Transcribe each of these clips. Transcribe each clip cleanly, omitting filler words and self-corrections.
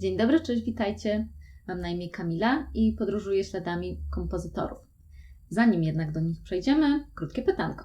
Dzień dobry, cześć, witajcie. Mam na imię Kamila i podróżuję śladami kompozytorów. Zanim jednak do nich przejdziemy, krótkie pytanko.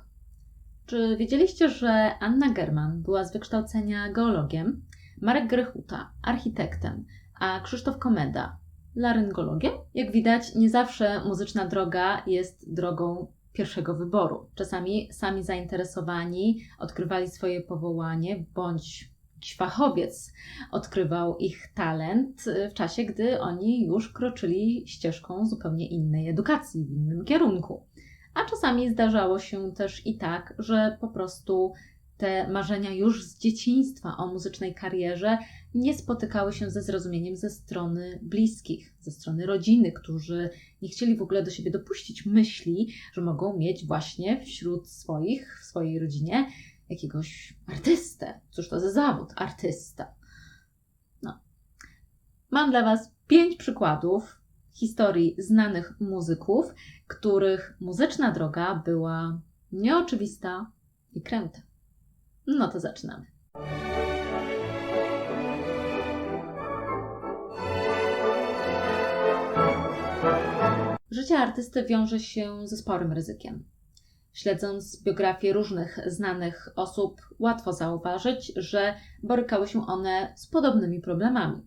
Czy wiedzieliście, że Anna German była z wykształcenia geologiem, Marek Grechuta architektem, a Krzysztof Komeda laryngologiem? Jak widać, nie zawsze muzyczna droga jest drogą pierwszego wyboru. Czasami sami zainteresowani odkrywali swoje powołanie bądź jakiś fachowiec odkrywał ich talent w czasie, gdy oni już kroczyli ścieżką zupełnie innej edukacji, w innym kierunku. A czasami zdarzało się też i tak, że po prostu te marzenia już z dzieciństwa o muzycznej karierze nie spotykały się ze zrozumieniem ze strony bliskich, ze strony rodziny, którzy nie chcieli w ogóle do siebie dopuścić myśli, że mogą mieć właśnie w swojej rodzinie jakiegoś artystę. Cóż to za zawód, artysta? Mam dla Was 5 przykładów historii znanych muzyków, których muzyczna droga była nieoczywista i kręta. No to zaczynamy. Życie artysty wiąże się ze sporym ryzykiem. Śledząc biografię różnych znanych osób, łatwo zauważyć, że borykały się one z podobnymi problemami.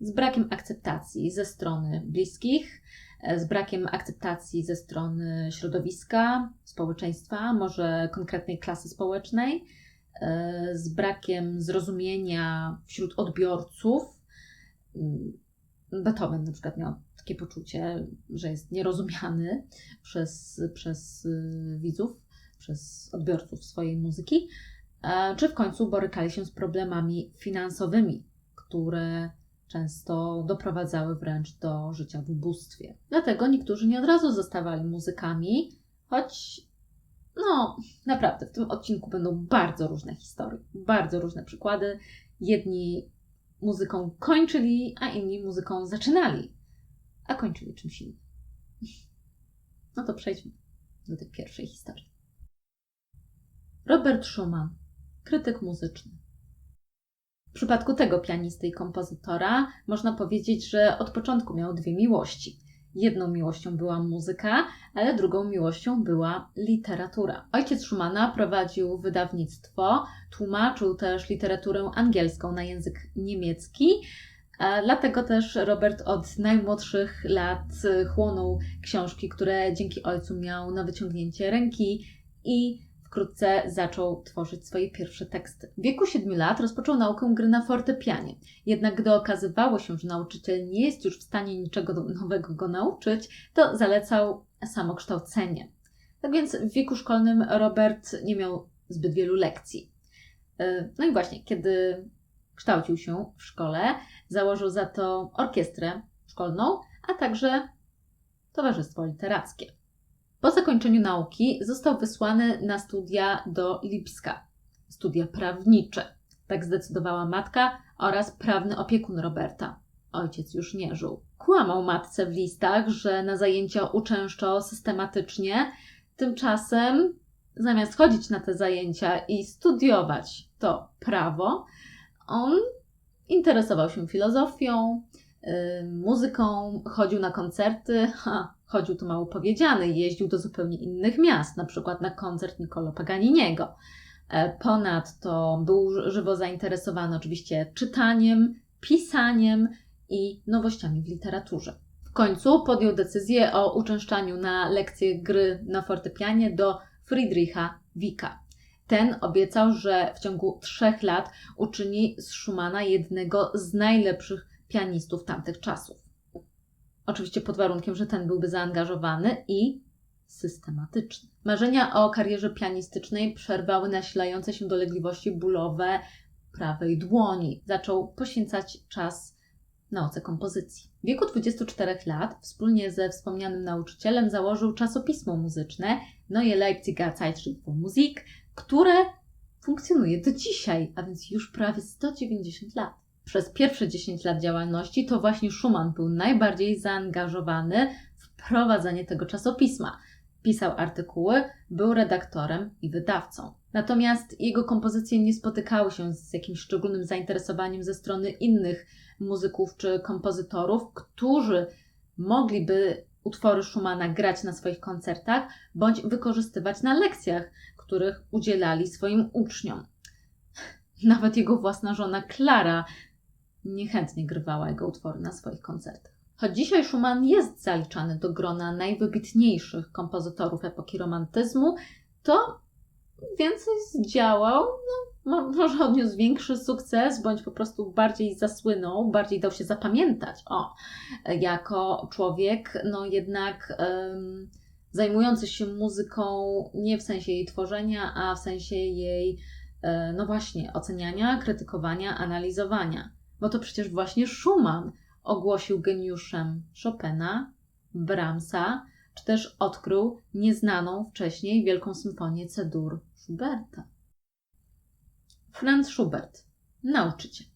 Z brakiem akceptacji ze strony bliskich, z brakiem akceptacji ze strony środowiska, społeczeństwa, może konkretnej klasy społecznej, z brakiem zrozumienia wśród odbiorców. Beethoven na przykład miał takie poczucie, że jest nierozumiany przez widzów, przez odbiorców swojej muzyki, czy w końcu borykali się z problemami finansowymi, które często doprowadzały wręcz do życia w ubóstwie. Dlatego niektórzy nie od razu zostawali muzykami, choć naprawdę w tym odcinku będą bardzo różne historie, bardzo różne przykłady. Jedni muzyką kończyli, a inni muzyką zaczynali, a kończyli czymś innym. No to przejdźmy do tej pierwszej historii. Robert Schumann, krytyk muzyczny. W przypadku tego pianisty i kompozytora można powiedzieć, że od początku miał dwie miłości. Jedną miłością była muzyka, ale drugą miłością była literatura. Ojciec Schumanna prowadził wydawnictwo, tłumaczył też literaturę angielską na język niemiecki, dlatego też Robert od najmłodszych lat chłonął książki, które dzięki ojcu miał na wyciągnięcie ręki i wkrótce zaczął tworzyć swoje pierwsze teksty. W wieku 7 lat rozpoczął naukę gry na fortepianie. Jednak gdy okazywało się, że nauczyciel nie jest już w stanie niczego nowego go nauczyć, to zalecał samokształcenie. Tak więc w wieku szkolnym Robert nie miał zbyt wielu lekcji. No i właśnie, kiedy kształcił się w szkole, założył za to orkiestrę szkolną, a także towarzystwo literackie. Po zakończeniu nauki został wysłany na studia do Lipska, studia prawnicze. Tak zdecydowała matka oraz prawny opiekun Roberta. Ojciec już nie żył. Kłamał matce w listach, że na zajęcia uczęszczał systematycznie. Tymczasem zamiast chodzić na te zajęcia i studiować to prawo, on interesował się filozofią, muzyką, chodził na koncerty, chodził to mało powiedziane, jeździł do zupełnie innych miast, na przykład na koncert Niccolò Paganiniego. Ponadto był żywo zainteresowany oczywiście czytaniem, pisaniem i nowościami w literaturze. W końcu podjął decyzję o uczęszczaniu na lekcje gry na fortepianie do Friedricha Wicka. Ten obiecał, że w ciągu 3 lat uczyni z Schumanna jednego z najlepszych pianistów tamtych czasów. Oczywiście pod warunkiem, że ten byłby zaangażowany i systematyczny. Marzenia o karierze pianistycznej przerwały nasilające się dolegliwości bólowe prawej dłoni. Zaczął poświęcać czas nauce kompozycji. W wieku 24 lat wspólnie ze wspomnianym nauczycielem założył czasopismo muzyczne Neue Leipziger Zeitschrift für Musik, które funkcjonuje do dzisiaj, a więc już prawie 190 lat. Przez pierwsze 10 lat działalności to właśnie Schumann był najbardziej zaangażowany w prowadzenie tego czasopisma. Pisał artykuły, był redaktorem i wydawcą. Natomiast jego kompozycje nie spotykały się z jakimś szczególnym zainteresowaniem ze strony innych muzyków czy kompozytorów, którzy mogliby utwory Schumanna grać na swoich koncertach bądź wykorzystywać na lekcjach, których udzielali swoim uczniom. Nawet jego własna żona Klara niechętnie grywała jego utwory na swoich koncertach. Choć dzisiaj Schumann jest zaliczany do grona najwybitniejszych kompozytorów epoki romantyzmu, to więcej zdziałał, może odniósł większy sukces, bądź po prostu bardziej zasłynął, bardziej dał się zapamiętać, jako człowiek, jednak zajmujący się muzyką nie w sensie jej tworzenia, a w sensie jej, oceniania, krytykowania, analizowania. Bo to przecież właśnie Schumann ogłosił geniuszem Chopina, Brahmsa, czy też odkrył nieznaną wcześniej Wielką Symfonię C-dur Schuberta. Franz Schubert, nauczyciel.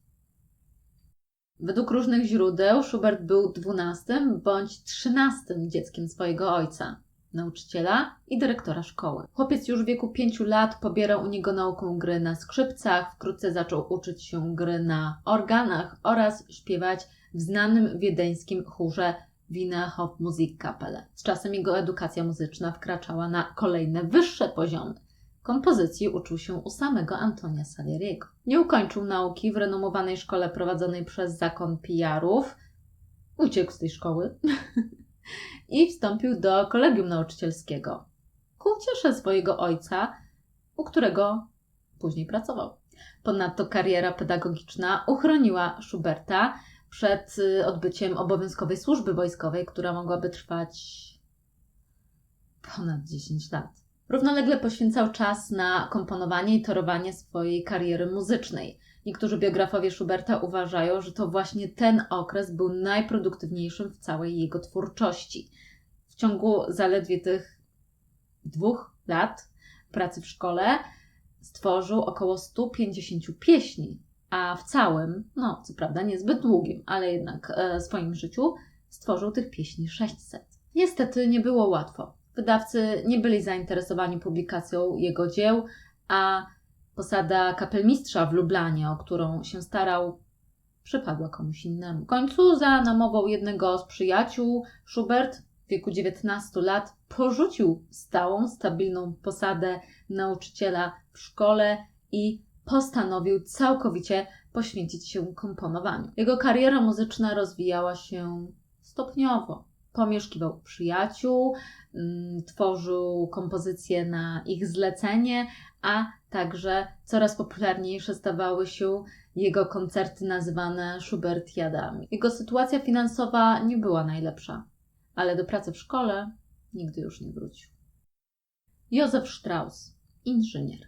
Według różnych źródeł Schubert był 12. bądź 13. dzieckiem swojego ojca, nauczyciela i dyrektora szkoły. Chłopiec już w wieku 5 lat pobierał u niego naukę gry na skrzypcach, wkrótce zaczął uczyć się gry na organach oraz śpiewać w znanym wiedeńskim chórze Wiener Hofmusikkapelle. Z czasem jego edukacja muzyczna wkraczała na kolejne wyższe poziomy. Kompozycji uczył się u samego Antonia Salieriego. Nie ukończył nauki w renomowanej szkole prowadzonej przez zakon Pijarów. Uciekł z tej szkoły i wstąpił do kolegium nauczycielskiego. Ku uciesze swojego ojca, u którego później pracował. Ponadto kariera pedagogiczna uchroniła Schuberta przed odbyciem obowiązkowej służby wojskowej, która mogłaby trwać ponad 10 lat. Równolegle poświęcał czas na komponowanie i torowanie swojej kariery muzycznej. Niektórzy biografowie Schuberta uważają, że to właśnie ten okres był najproduktywniejszym w całej jego twórczości. W ciągu zaledwie tych 2 lat pracy w szkole stworzył około 150 pieśni, a w całym, co prawda niezbyt długim, ale jednak swoim życiu stworzył tych pieśni 600. Niestety nie było łatwo. Wydawcy nie byli zainteresowani publikacją jego dzieł, a posada kapelmistrza w Lublanie, o którą się starał, przypadła komuś innemu. W końcu za namową jednego z przyjaciół Schubert w wieku 19 lat porzucił stałą, stabilną posadę nauczyciela w szkole i postanowił całkowicie poświęcić się komponowaniu. Jego kariera muzyczna rozwijała się stopniowo. Pomieszkiwał przyjaciół, tworzył kompozycje na ich zlecenie, a także coraz popularniejsze stawały się jego koncerty nazywane Schubertiadami. Jego sytuacja finansowa nie była najlepsza, ale do pracy w szkole nigdy już nie wrócił. Józef Strauss, inżynier.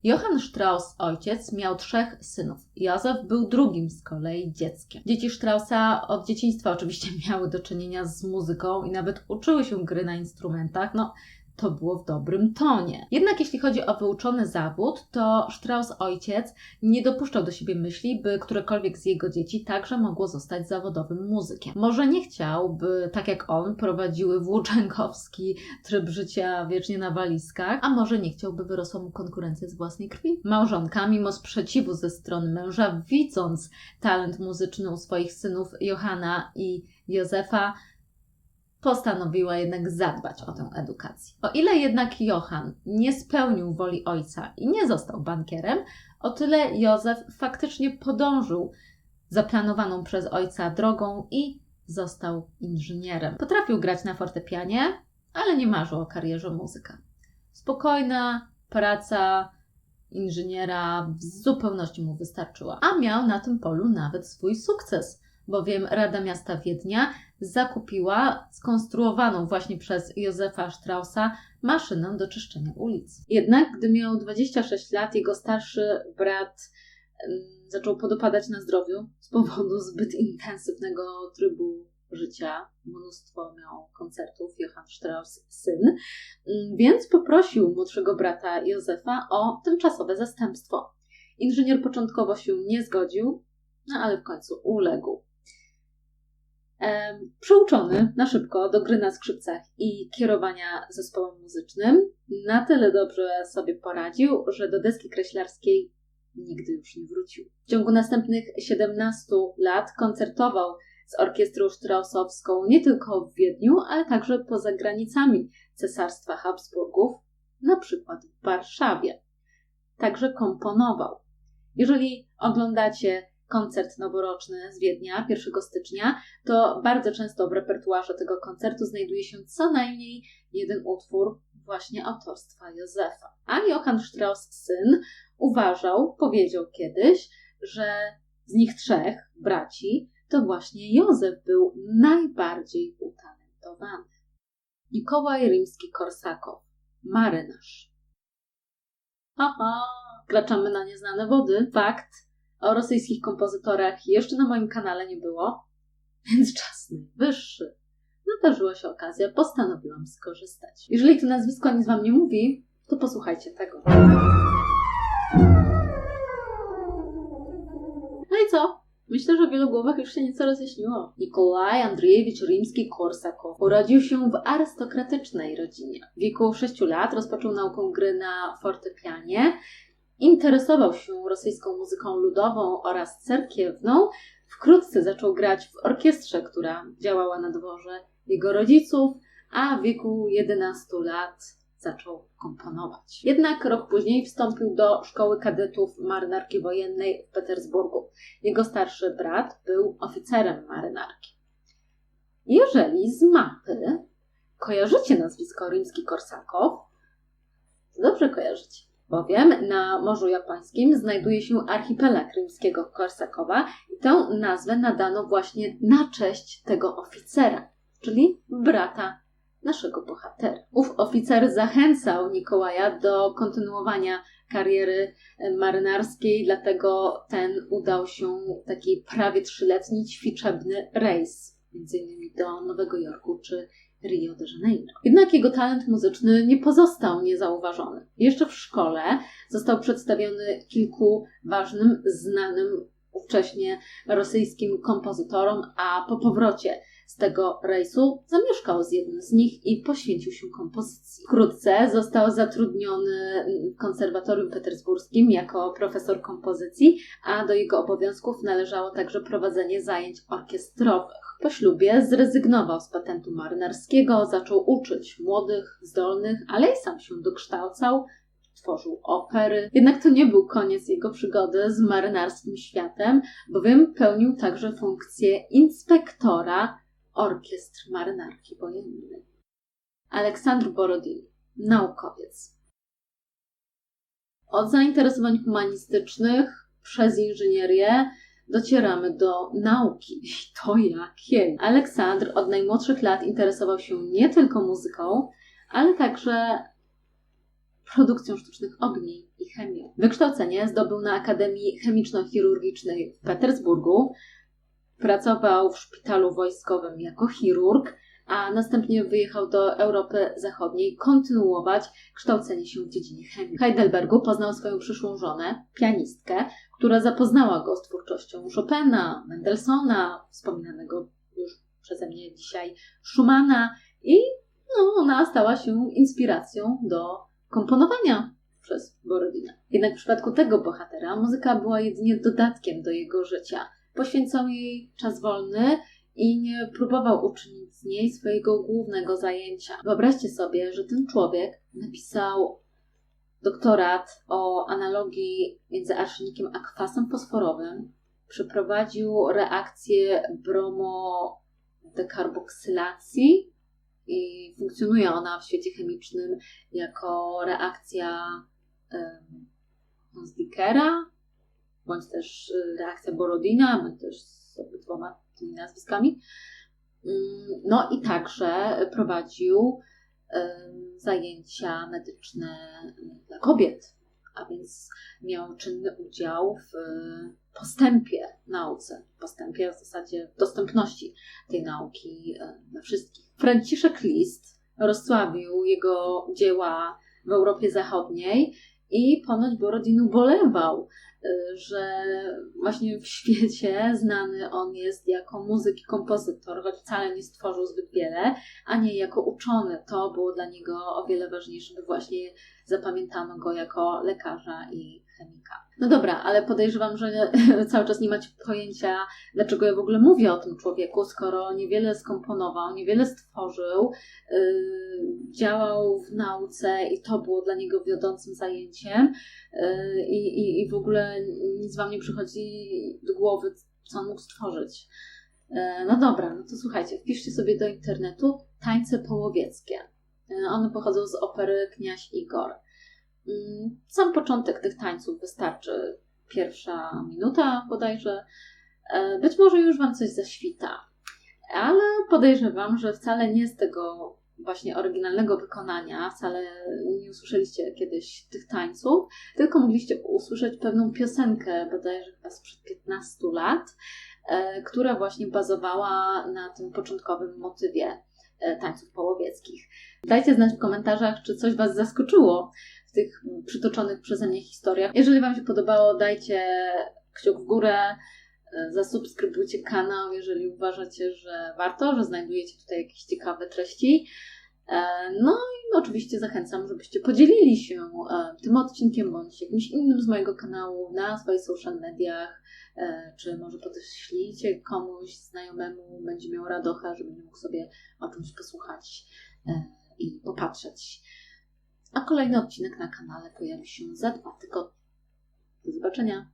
Johann Strauss, ojciec, miał 3 synów. Józef był drugim z kolei dzieckiem. Dzieci Straussa od dzieciństwa oczywiście miały do czynienia z muzyką i nawet uczyły się gry na instrumentach. To było w dobrym tonie. Jednak jeśli chodzi o wyuczony zawód, to Strauss ojciec nie dopuszczał do siebie myśli, by którekolwiek z jego dzieci także mogło zostać zawodowym muzykiem. Może nie chciał, by tak jak on prowadziły włóczęgowski tryb życia wiecznie na walizkach, a może nie chciał, by wyrosła mu konkurencja z własnej krwi. Małżonka, mimo sprzeciwu ze strony męża, widząc talent muzyczny u swoich synów Johanna i Józefa, postanowiła jednak zadbać o tę edukację. O ile jednak Johann nie spełnił woli ojca i nie został bankierem, o tyle Józef faktycznie podążył zaplanowaną przez ojca drogą i został inżynierem. Potrafił grać na fortepianie, ale nie marzył o karierze muzyka. Spokojna praca inżyniera w zupełności mu wystarczyła, a miał na tym polu nawet swój sukces, bowiem Rada Miasta Wiednia zakupiła skonstruowaną właśnie przez Józefa Straussa maszynę do czyszczenia ulic. Jednak gdy miał 26 lat, jego starszy brat zaczął podopadać na zdrowiu z powodu zbyt intensywnego trybu życia. Mnóstwo miał koncertów, Johann Strauss syn, więc poprosił młodszego brata Józefa o tymczasowe zastępstwo. Inżynier początkowo się nie zgodził, ale w końcu uległ. Przyuczony na szybko do gry na skrzypcach i kierowania zespołem muzycznym, na tyle dobrze sobie poradził, że do deski kreślarskiej nigdy już nie wrócił. W ciągu następnych 17 lat koncertował z orkiestrą straussowską nie tylko w Wiedniu, ale także poza granicami Cesarstwa Habsburgów, na przykład w Warszawie. Także komponował. Jeżeli oglądacie koncert noworoczny z Wiednia 1 stycznia, to bardzo często w repertuarze tego koncertu znajduje się co najmniej jeden utwór właśnie autorstwa Józefa. A Johann Strauss syn powiedział kiedyś, że z nich 3 braci to właśnie Józef był najbardziej utalentowany. Mikołaj Rimski-Korsakow, marynarz. Kraczamy na nieznane wody. Fakt, o rosyjskich kompozytorach jeszcze na moim kanale nie było, więc czas najwyższy. Nadarzyła się okazja, postanowiłam skorzystać. Jeżeli to nazwisko nic Wam nie mówi, to posłuchajcie tego. No i co? Myślę, że w wielu głowach już się nieco rozjaśniło. Mikołaj Andrzejewicz Rimski-Korsakow urodził się w arystokratycznej rodzinie. W wieku 6 lat rozpoczął naukę gry na fortepianie. Interesował się rosyjską muzyką ludową oraz cerkiewną. Wkrótce zaczął grać w orkiestrze, która działała na dworze jego rodziców, a w wieku 11 lat zaczął komponować. Jednak rok później wstąpił do szkoły kadetów marynarki wojennej w Petersburgu. Jego starszy brat był oficerem marynarki. Jeżeli z mapy kojarzycie nazwisko Rimski-Korsakow, to dobrze kojarzycie, bowiem na Morzu Japońskim znajduje się archipelag rimskiego Korsakowa i tę nazwę nadano właśnie na cześć tego oficera, czyli brata naszego bohatera. Ów oficer zachęcał Mikołaja do kontynuowania kariery marynarskiej, dlatego ten udał się w taki prawie 3-letni ćwiczebny rejs, m.in. do Nowego Jorku czy Rio de Janeiro. Jednak jego talent muzyczny nie pozostał niezauważony. Jeszcze w szkole został przedstawiony kilku ważnym, znanym ówcześnie rosyjskim kompozytorom, a po powrocie z tego rejsu zamieszkał z jednym z nich i poświęcił się kompozycji. Wkrótce został zatrudniony w konserwatorium petersburskim jako profesor kompozycji, a do jego obowiązków należało także prowadzenie zajęć orkiestrowych. Po ślubie zrezygnował z patentu marynarskiego, zaczął uczyć młodych, zdolnych, ale i sam się dokształcał, tworzył opery. Jednak to nie był koniec jego przygody z marynarskim światem, bowiem pełnił także funkcję inspektora orkiestr marynarki wojennej. Aleksandr Borodin, naukowiec. Od zainteresowań humanistycznych przez inżynierię docieramy do nauki. I to jakiej? Aleksandr od najmłodszych lat interesował się nie tylko muzyką, ale także produkcją sztucznych ogni i chemią. Wykształcenie zdobył na Akademii Chemiczno-Chirurgicznej w Petersburgu. Pracował w szpitalu wojskowym jako chirurg, a następnie wyjechał do Europy Zachodniej kontynuować kształcenie się w dziedzinie chemii. W Heidelbergu poznał swoją przyszłą żonę, pianistkę, która zapoznała go z twórczością Chopina, Mendelssohna, wspominanego już przeze mnie dzisiaj Schumana i ona stała się inspiracją do komponowania przez Borodina. Jednak w przypadku tego bohatera muzyka była jedynie dodatkiem do jego życia. Poświęcał jej czas wolny i nie próbował uczynić z niej swojego głównego zajęcia. Wyobraźcie sobie, że ten człowiek napisał doktorat o analogii między arszenikiem a kwasem fosforowym, przeprowadził reakcję bromodekarboksylacji i funkcjonuje ona w świecie chemicznym jako reakcja Dickera, bądź też reakcja Borodina, bądź też z obydwoma tymi nazwiskami. No i także prowadził zajęcia medyczne dla kobiet, a więc miał czynny udział w postępie nauce, postępie w zasadzie dostępności tej nauki dla wszystkich. Franciszek Liszt rozsławił jego dzieła w Europie Zachodniej i ponoć Borodin ubolewał że właśnie w świecie znany on jest jako muzyk i kompozytor, choć wcale nie stworzył zbyt wiele, a nie jako uczony. To było dla niego o wiele ważniejsze, by właśnie zapamiętano go jako lekarza i chemika. No dobra, ale podejrzewam, że cały czas nie macie pojęcia, dlaczego ja w ogóle mówię o tym człowieku, skoro niewiele skomponował, niewiele stworzył, działał w nauce i to było dla niego wiodącym zajęciem i w ogóle nic wam nie przychodzi do głowy, co on mógł stworzyć. No dobra, no to słuchajcie, wpiszcie sobie do internetu tańce połowieckie. One pochodzą z opery Kniaź Igor. Sam początek tych tańców wystarczy, pierwsza minuta bodajże. Być może już wam coś zaświta, ale podejrzewam, że wcale nie z tego właśnie oryginalnego wykonania, wcale nie usłyszeliście kiedyś tych tańców, tylko mogliście usłyszeć pewną piosenkę, bodajże chyba sprzed 15 lat, która właśnie bazowała na tym początkowym motywie tańców połowieckich. Dajcie znać w komentarzach, czy coś was zaskoczyło w tych przytoczonych przeze mnie historiach. Jeżeli wam się podobało, dajcie kciuk w górę, zasubskrybujcie kanał, jeżeli uważacie, że warto, że znajdujecie tutaj jakieś ciekawe treści. No i oczywiście zachęcam, żebyście podzielili się tym odcinkiem bądź jakimś innym z mojego kanału na swoich social mediach, czy może podeślijcie komuś znajomemu, będzie miał radochę, żeby mógł sobie o czymś posłuchać i popatrzeć. A kolejny odcinek na kanale pojawi się za 2 tygodnie. Do zobaczenia!